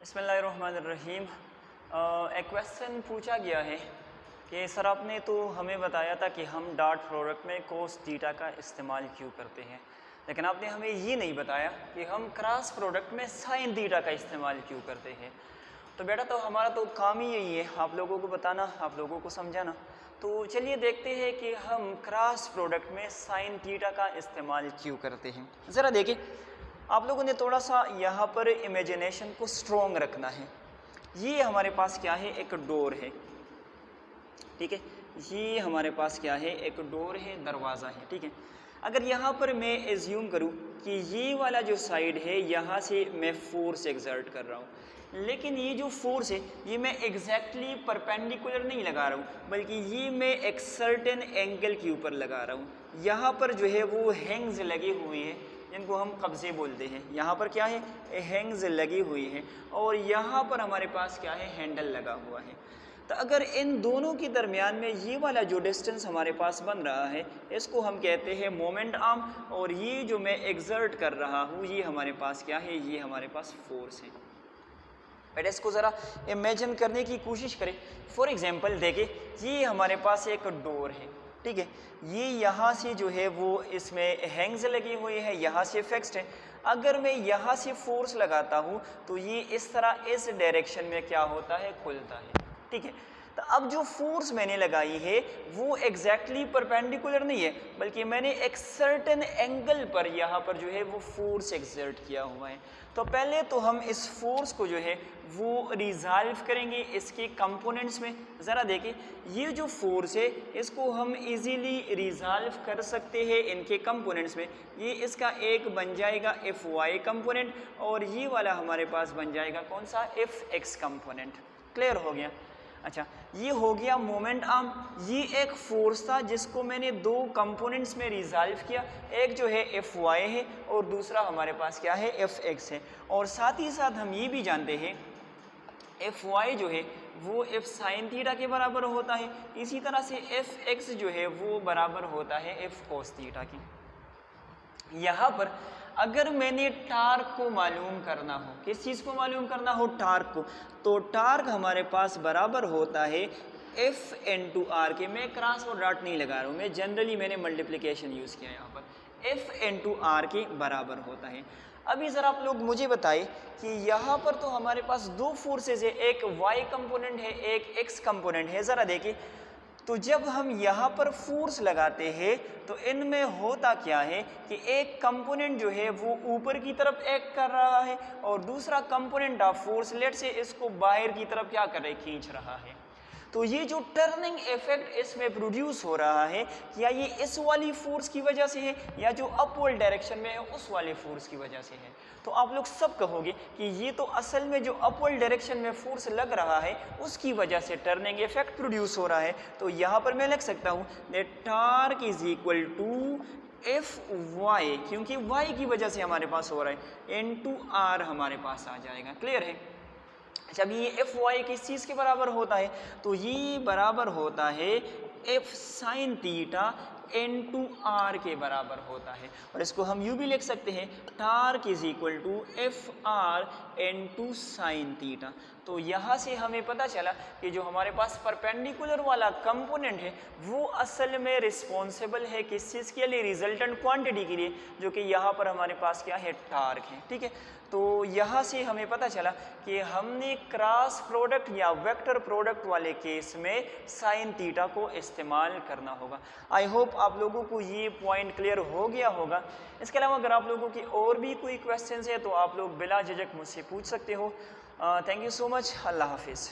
बिस्मिल्लाहिर्रहमानिर्रहीम। एक क्वेश्चन पूछा गया है कि सर आपने तो हमें बताया था कि हम डॉट प्रोडक्ट में कोस थीटा का इस्तेमाल क्यों करते हैं, लेकिन आपने हमें ये नहीं बताया कि हम क्रॉस प्रोडक्ट में साइन थीटा का इस्तेमाल क्यों करते हैं। तो बेटा तो हमारा तो काम ही यही है, आप लोगों को बताना, आप लोगों को समझाना। तो चलिए देखते हैं कि हम क्रॉस प्रोडक्ट में साइन थीटा का इस्तेमाल क्यों करते हैं। ज़रा देखिए, आप लोगों ने थोड़ा सा यहाँ पर इमेजिनेशन को स्ट्रॉन्ग रखना है। ये हमारे पास क्या है, एक डोर है, ठीक है। ये हमारे पास क्या है, एक डोर है, दरवाज़ा है, ठीक है। अगर यहाँ पर मैं एज्यूम करूँ कि ये वाला जो साइड है यहाँ से मैं फोर्स एक्सर्ट कर रहा हूँ, लेकिन ये जो फोर्स है ये मैं एग्जैक्टली परपेंडिकुलर नहीं लगा रहा हूँ, बल्कि ये मैं एक सर्टेन एंगल के ऊपर लगा रहा हूँ। यहाँ पर जो है वो हैंग्स लगी हुई है, जिनको हम कब्जे बोलते हैं। यहाँ पर क्या है, हैंग्स लगी हुई है, और यहाँ पर हमारे पास क्या है, हैंडल लगा हुआ है। तो अगर इन दोनों के दरमियान में ये वाला जो डिस्टेंस हमारे पास बन रहा है, इसको हम कहते हैं मोमेंट आर्म, और ये जो मैं एक्सर्ट कर रहा हूँ ये हमारे पास क्या है, ये हमारे पास फोर्स है। बेटा इसको ज़रा इमेजिन करने की कोशिश करें। फॉर एग्जांपल देखें, ये हमारे पास एक डोर है, ठीक है। ये यहाँ से जो है वो इसमें हैंग्स लगी हुई है, यहाँ से फिक्स्ड है। अगर मैं यहाँ से फोर्स लगाता हूँ तो ये इस तरह इस डायरेक्शन में क्या होता है, खुलता है, ठीक है। तो अब जो फोर्स मैंने लगाई है वो एग्जैक्टली परपेंडिकुलर नहीं है, बल्कि मैंने एक सर्टेन एंगल पर यहाँ पर जो है वो फोर्स एक्सर्ट किया हुआ है। तो पहले तो हम इस फोर्स को जो है वो रिजॉल्व करेंगे इसके कंपोनेंट्स में। ज़रा देखिए, ये जो फोर्स है इसको हम इजीली रिजॉल्व कर सकते हैं इनके कंपोनेंट्स में। ये इसका एक बन जाएगा एफ वाई कंपोनेंट, और ये वाला हमारे पास बन जाएगा कौन सा, एफ एक्स कंपोनेंट। क्लियर हो गया। अच्छा, ये हो गया मोमेंट आर्म। ये एक फोर्स था जिसको मैंने दो कंपोनेंट्स में रिजॉल्व किया, एक जो है एफ वाई है और दूसरा हमारे पास क्या है, एफ एक्स है। और साथ ही साथ हम ये भी जानते हैं एफ वाई जो है वो एफ साइन थीटा के बराबर होता है, इसी तरह से एफ एक्स जो है वो बराबर होता है एफ कोस थीटा की। यहाँ पर अगर मैंने टार्क को मालूम करना हो, किस चीज़ को मालूम करना हो, टार्क को, तो टार्क हमारे पास बराबर होता है एफ इन टू आर के। मैं क्रॉस और डॉट नहीं लगा रहा हूँ, मैं जनरली मैंने मल्टीप्लिकेशन यूज़ किया यहाँ पर। एफ इन टू आर के बराबर होता है। अभी ज़रा आप लोग मुझे बताएं कि यहाँ पर तो हमारे पास दो फोर्सेज है, एक वाई कंपोनेंट है, एक एक्स कंपोनेंट है। ज़रा देखिए, तो जब हम यहाँ पर फोर्स लगाते हैं तो इनमें होता क्या है कि एक कंपोनेंट जो है वो ऊपर की तरफ एक्ट कर रहा है, और दूसरा कंपोनेंट ऑफ फोर्स लेट से इसको बाहर की तरफ क्या कर रहा है, खींच रहा है। तो ये जो टर्निंग इफेक्ट इसमें प्रोड्यूस हो रहा है, या ये इस वाली फोर्स की वजह से है, या जो अपवर्ड डायरेक्शन में है उस वाले फोर्स की वजह से है। तो आप लोग सब कहोगे कि ये तो असल में जो अपवर्ड डायरेक्शन में फोर्स लग रहा है उसकी वजह से टर्निंग इफेक्ट प्रोड्यूस हो रहा है। तो यहाँ पर मैं लिख सकता हूँ that torque is equal to F Y, क्योंकि वाई की वजह से हमारे पास हो रहा है, इन टू आर हमारे पास आ जाएगा। क्लियर है। जब ये एफ वाई किस चीज़ के बराबर होता है, तो ये बराबर होता है F sine theta into R के बराबर होता है। और इसको हम यूँ भी लिख सकते हैं, torque is equal to F R into sine theta. तो यहाँ से हमें पता चला कि जो हमारे पास परपेंडिकुलर वाला कंपोनेंट है वो असल में रिस्पॉन्सिबल है किस चीज़ के लिए, रिजल्टेंट क्वांटिटी के लिए, जो कि यहाँ पर हमारे पास क्या है, टार्क है, ठीक है। तो यहाँ से हमें पता चला कि हमने क्रॉस प्रोडक्ट या वेक्टर प्रोडक्ट वाले केस में साइन थीटा को इस्तेमाल करना होगा। आई होप आप लोगों को ये पॉइंट क्लियर हो गया होगा। इसके अलावा अगर आप लोगों की और भी कोई क्वेश्चंस है तो आप लोग बिला झिझक मुझसे पूछ सकते हो। Thank you so much. Allah हाफिज़।